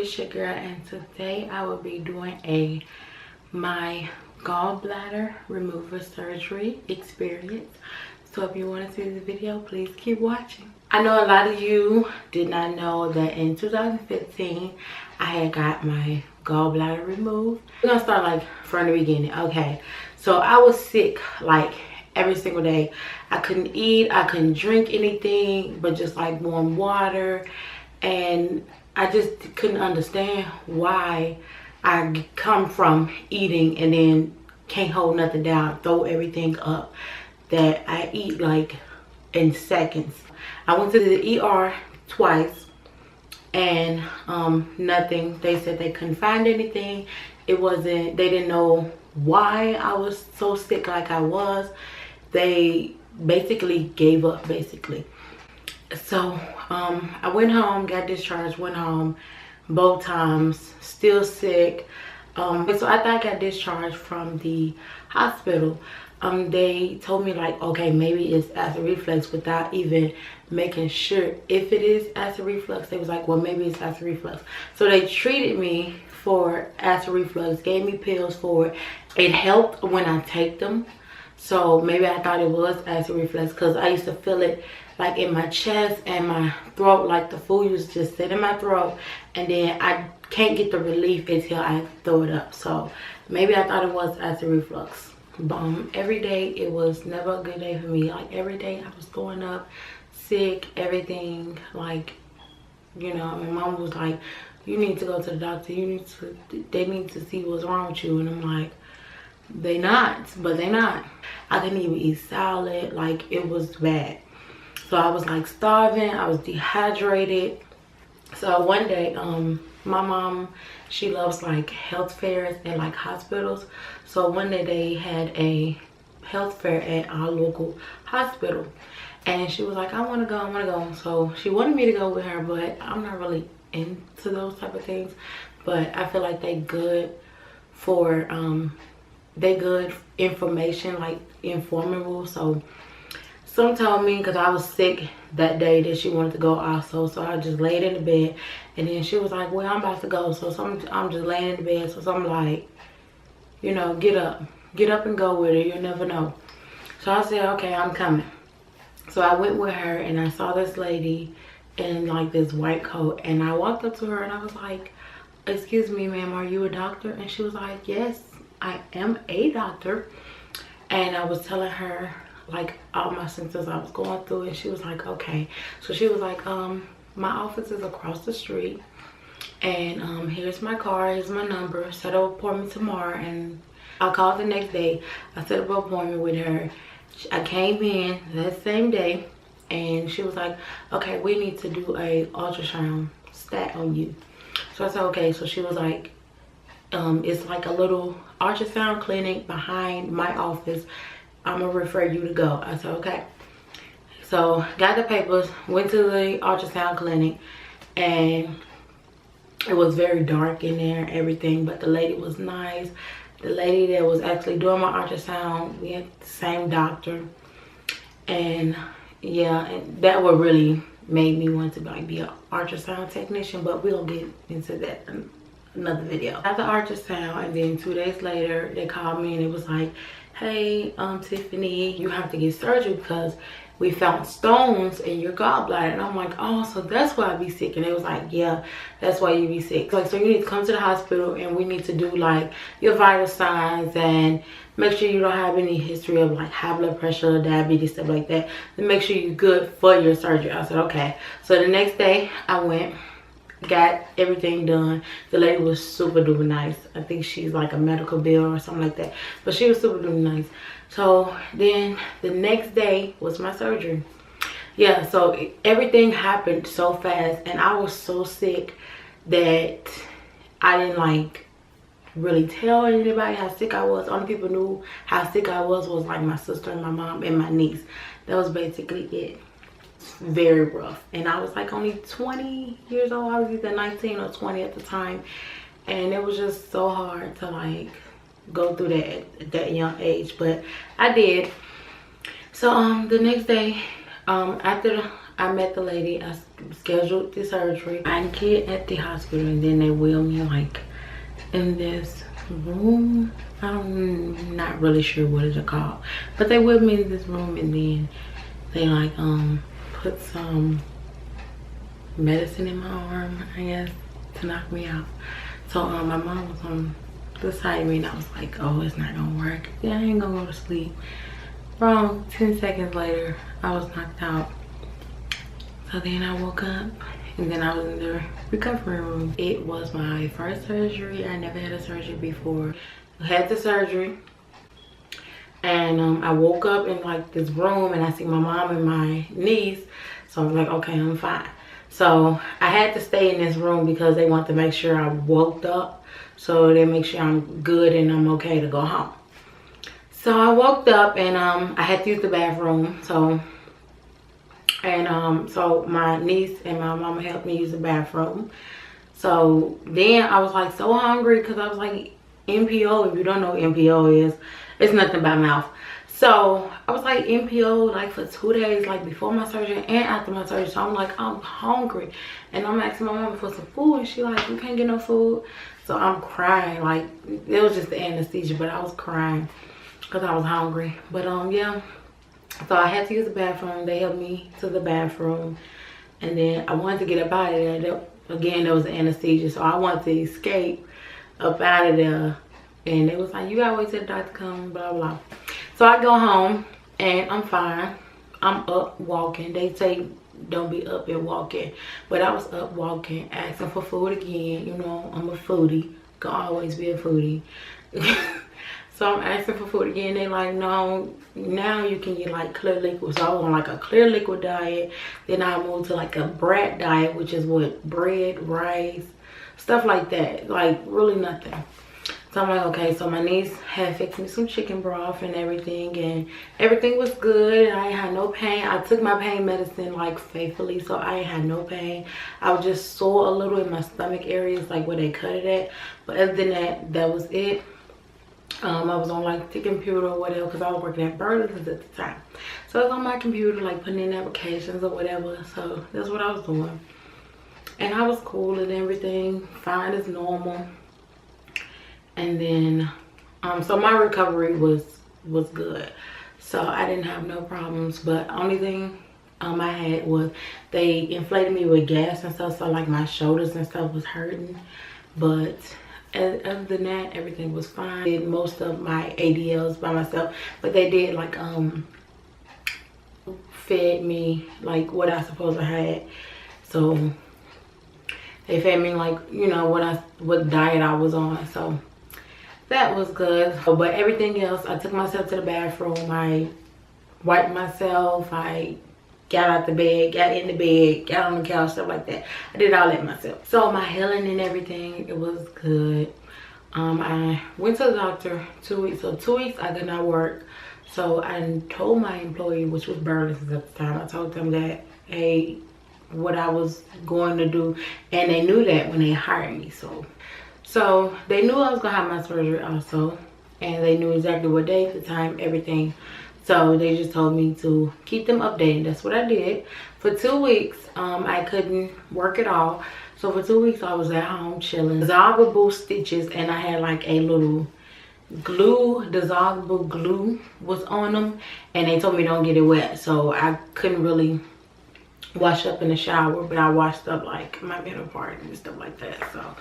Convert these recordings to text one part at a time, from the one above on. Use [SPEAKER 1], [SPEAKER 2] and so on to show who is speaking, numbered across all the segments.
[SPEAKER 1] it's your girl, and today I will be doing my gallbladder removal surgery experience. So if you want to see the video, please keep watching. I know a lot of you did not know that in 2015 I had got my gallbladder removed. We're gonna start like from the beginning. Okay, so I was sick like every single day. I couldn't eat, I couldn't drink anything but just like warm water, and I just couldn't understand why I come from eating and then can't hold nothing down, throw everything up that I eat like in seconds. I went to the ER twice and nothing. They said they couldn't find anything. It wasn't, they didn't know why I was so sick like I was. They basically gave up basically. So I went home, got discharged, went home both times, still sick. So after I got discharged from the hospital, they told me like, okay, maybe it's acid reflux, without even making sure if it is acid reflux. They was like, well, maybe it's acid reflux. So they treated me for acid reflux, gave me pills for it. It helped when I take them. So maybe I thought it was acid reflux because I used to feel it like in my chest and my throat, like the food used to just sit in my throat, and then I can't get the relief until I throw it up. So maybe I thought it was acid reflux. Every day it was never a good day for me. Like every day I was throwing up, sick, everything. Like, you know, my mom was like, you need to go to the doctor, they need to see what's wrong with you. And I'm like, they not, but they not. I couldn't even eat salad, like it was bad. So I was like starving, I was dehydrated. So one day, my mom, she loves like health fairs and like hospitals. So one day they had a health fair at our local hospital, and she was like, I want to go, I want to go. So she wanted me to go with her, but I'm not really into those type of things. But I feel like they good for they good information, like informative. So some told me, because I was sick that day, that she wanted to go also. So I just laid in the bed, and then she was like, well, I'm about to go. So I'm just laying in the bed. So I'm like, you know, get up and go with it, you never know. So I said, okay, I'm coming. So I went with her, and I saw this lady in like this white coat, and I walked up to her and I was like, excuse me, ma'am, are you a doctor? And she was like, yes, I am a doctor. And I was telling her like all my symptoms I was going through, and she was like, okay. So she was like, my office is across the street, and here's my car, here's my number, set up an appointment tomorrow. And I called the next day, I set up an appointment with her. I came in that same day, and she was like, okay, we need to do a ultrasound stat on you. So I said, okay. So she was like, it's like a little ultrasound clinic behind my office, I'm gonna refer you to go. I said, okay. So got the papers, went to the ultrasound clinic, and it was very dark in there, everything, but the lady was nice. The lady that was actually doing my ultrasound, we had the same doctor. And yeah, and that what really made me want to like be an ultrasound technician, but we'll get into that in another video. After ultrasound, and then 2 days later they called me, and it was like, hey, Tiffany, you have to get surgery because we found stones in your gallbladder. And I'm like, oh, so that's why I be sick. And they was like, yeah, that's why you be sick. Like, so you need to come to the hospital, and we need to do like your vital signs and make sure you don't have any history of like high blood pressure, diabetes, stuff like that, to make sure you're good for your surgery. I said, okay. So the next day I went, got everything done. The lady was super duper nice. I think she's like a medical bill or something like that, but she was super duper nice. So then the next day was my surgery. Yeah, so everything happened so fast, and I was so sick that I didn't like really tell anybody how sick I was. Only people knew how sick I was like my sister and my mom and my niece. That was basically it. Very rough. And I was like only 20 years old. I was either 19 or 20 at the time, and it was just so hard to like go through that at that young age, but I did. So the next day, after I met the lady. I scheduled the surgery. I get at the hospital, and then they wheel me like in this room. I'm not really sure what it's called, but they wheeled me in this room, and then they like put some medicine in my arm, I guess, to knock me out. So my mom was on the side of me, and I was like, oh, it's not gonna work. Yeah, I ain't gonna go to sleep. Wrong. 10 seconds later, I was knocked out. So then I woke up, and then I was in the recovery room. It was my first surgery. I never had a surgery before. I had the surgery, and I woke up in like this room, and I see my mom and my niece. So I was like, okay, I'm fine. So I had to stay in this room because they want to make sure I woke up, so they make sure I'm good and I'm okay to go home. So I woke up, and I had to use the bathroom. So my niece and my mama helped me use the bathroom. So then I was like so hungry because I was like, NPO, if you don't know what NPO is, it's nothing but mouth. So I was like NPO like for 2 days, like before my surgery and after my surgery. So I'm like, I'm hungry, and I'm asking my mama for some food, and she like, you can't get no food. So I'm crying, like it was just the anesthesia, but I was crying because I was hungry. But yeah, so I had to use the bathroom. They helped me to the bathroom, and then I wanted to get up out of there. Again, there was the anesthesia, so I wanted to escape up out of there, and it was like, you gotta wait till the doctor comes, blah blah. So I go home, and I'm fine. I'm up walking. They say don't be up and walking, but I was up walking, asking for food again. You know, I'm a foodie, gonna always be a foodie. So I'm asking for food again. They like, no, now you can get like clear liquid. So I was on like a clear liquid diet. Then I moved to like a brat diet, which is what, bread, rice, stuff like that, like really nothing. So I'm like, okay. So my niece had fixed me some chicken broth and everything was good. I ain't had no pain. I took my pain medicine like faithfully, so I ain't had no pain. I was just sore a little in my stomach areas, like where they cut it at, but other than that, that was it. I was on like the computer or whatever, because I was working at Burlington's at the time. So I was on my computer like putting in applications or whatever. So that's what I was doing, and I was cool and everything, fine as normal. And then so my recovery was good, so I didn't have no problems. But only thing I had was they inflated me with gas and stuff, so like my shoulders and stuff was hurting. But other than that, everything was fine. I did most of my ADLs by myself, but they did like fed me like what I supposed to have. So they fed me like, you know, what diet I was on. So that was good. But everything else, I took myself to the bathroom, I wiped myself, I got out the bed, got in the bed, got on the couch, stuff like that. I did all that myself. So my healing and everything, it was good. I went to the doctor 2 weeks. So 2 weeks I did not work. So I told my employee, which was Burlington's at the time, I told them that, hey, what I was going to do, and they knew that when they hired me. So they knew I was gonna have my surgery also, and they knew exactly what day, the time, everything. So they just told me to keep them updated. That's what I did. For 2 weeks, I couldn't work at all. So for 2 weeks, I was at home chilling. Dissolvable stitches, and I had like a little glue, dissolvable glue was on them, and they told me don't get it wet. So I couldn't really wash up in the shower, but I washed up like my middle part and stuff like that. So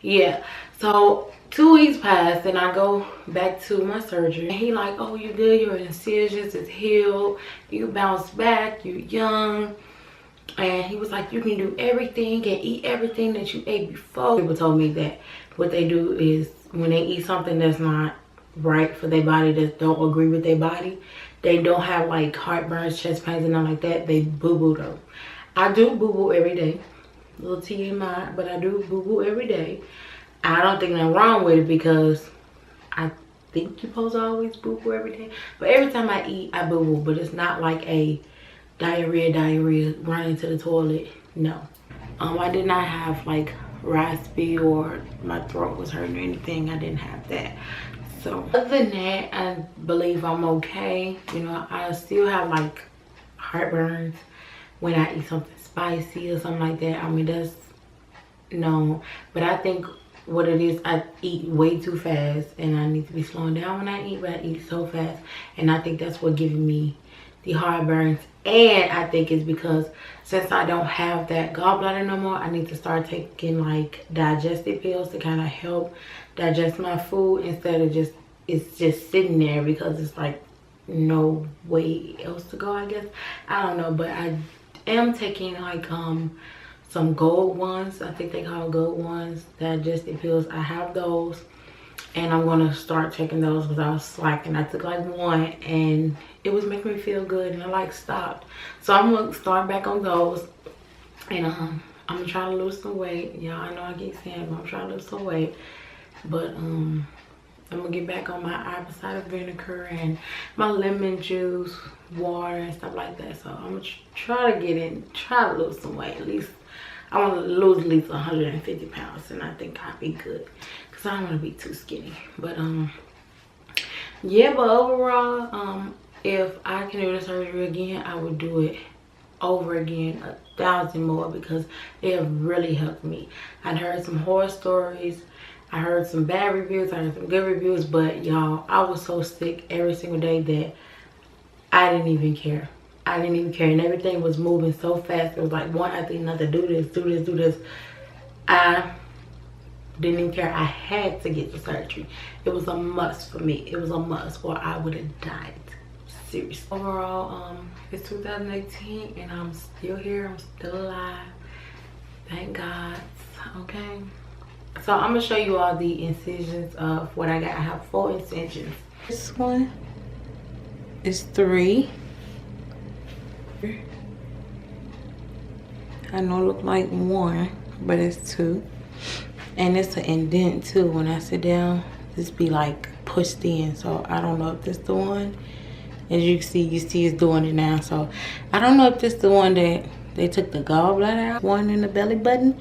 [SPEAKER 1] yeah, so 2 weeks passed, and I go back to my surgery, and he like, oh, you good, your incisions is healed, you bounce back, you young. And he was like, you can do everything and eat everything that you ate before. People told me that what they do is when they eat something that's not right for their body, that don't agree with their body, they don't have like heartburns, chest pains, and nothing like that, they boo-boo them. I do boo-boo every day. Little TMI, but I do boo-boo every day. I don't think nothing wrong with it, because I think you're supposed to always boo-boo every day. But every time I eat, I boo-boo. But it's not like a diarrhea, running to the toilet. No. I did not have like raspy or my throat was hurting or anything. I didn't have that. So other than that, I believe I'm okay. You know, I still have like heartburns when I eat something spicy or something like that. I mean, that's known. But I think what it is, I eat way too fast, and I need to be slowing down when I eat, but I eat so fast. And I think that's what giving me the heartburns. And I think it's because since I don't have that gallbladder no more, I need to start taking like digestive pills to kind of help digest my food, instead of just it's just sitting there because it's like no way else to go, I guess. I don't know, but I am taking like some gold ones. I think they call gold ones, digestive pills. I have those, and I'm gonna start taking those because I was slacking. I took like one and it was making me feel good, and I like stopped. So I'm gonna start back on those, and I'm gonna try to lose some weight. Yeah, I know I keep saying, but I'm trying to lose some weight. But I'm gonna get back on my apple cider vinegar and my lemon juice, water, and stuff like that. So I'm gonna try to lose some weight. At least I want to lose at least 150 pounds, and I think I'll be good because I don't want to be too skinny. But yeah, but overall, if I can do the surgery again, I would do it over again 1,000 more, because it really helped me. I'd heard some horror stories, I heard some bad reviews, I heard some good reviews, but y'all, I was so sick every single day that I didn't even care. I didn't even care, and everything was moving so fast. It was like one after another, do this, do this, do this. I didn't even care. I had to get the surgery. It was a must for me. It was a must, or I would have died. Seriously. Overall, it's 2018 and I'm still here. I'm still alive. Thank God. Okay. So I'm gonna show you all the incisions of what I got. I have 4 incisions. This one is 3. I know it look like 1, but it's 2. And it's an indent too. When I sit down, this be like pushed in. So I don't know if this the one. As you see it's doing it now. So I don't know if this the one that they took the gallbladder out. One in the belly button,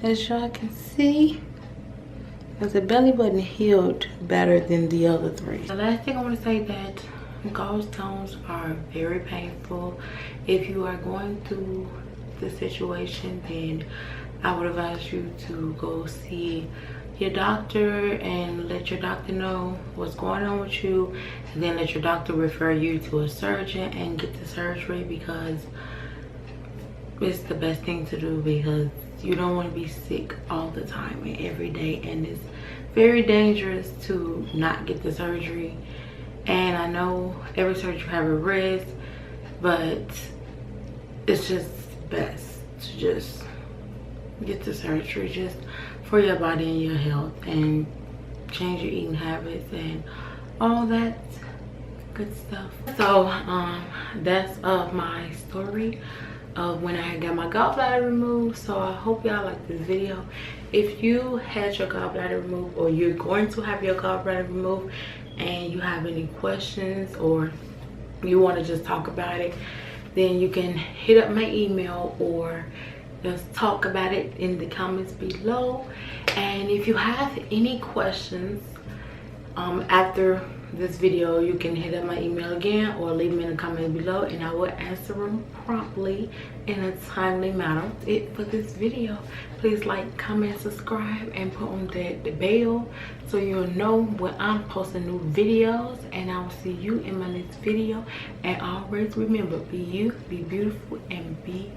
[SPEAKER 1] as y'all can see. Because the belly button healed better than the other 3. The last thing I want to say that gallstones are very painful. If you are going through the situation, then I would advise you to go see your doctor and let your doctor know what's going on with you, and then let your doctor refer you to a surgeon and get the surgery, because it's the best thing to do, because you don't want to be sick all the time and every day, and it's very dangerous to not get the surgery. And I know every surgery have a risk, but it's just best to just get the surgery, just for your body and your health, and change your eating habits and all that good stuff. So that's my story of when I got my gallbladder removed. So I hope y'all like this video. If you had your gallbladder removed, or you're going to have your gallbladder removed, and you have any questions, or you want to just talk about it, then you can hit up my email, or just talk about it in the comments below. And if you have any questions after this video, you can hit up my email again, or leave me in the comments below, and I will answer them promptly in a timely manner. That's it for this video. Please like, comment, subscribe, and put on the bell so you'll know when I'm posting new videos. And I will see you in my next video. And always remember, be you, be beautiful, and be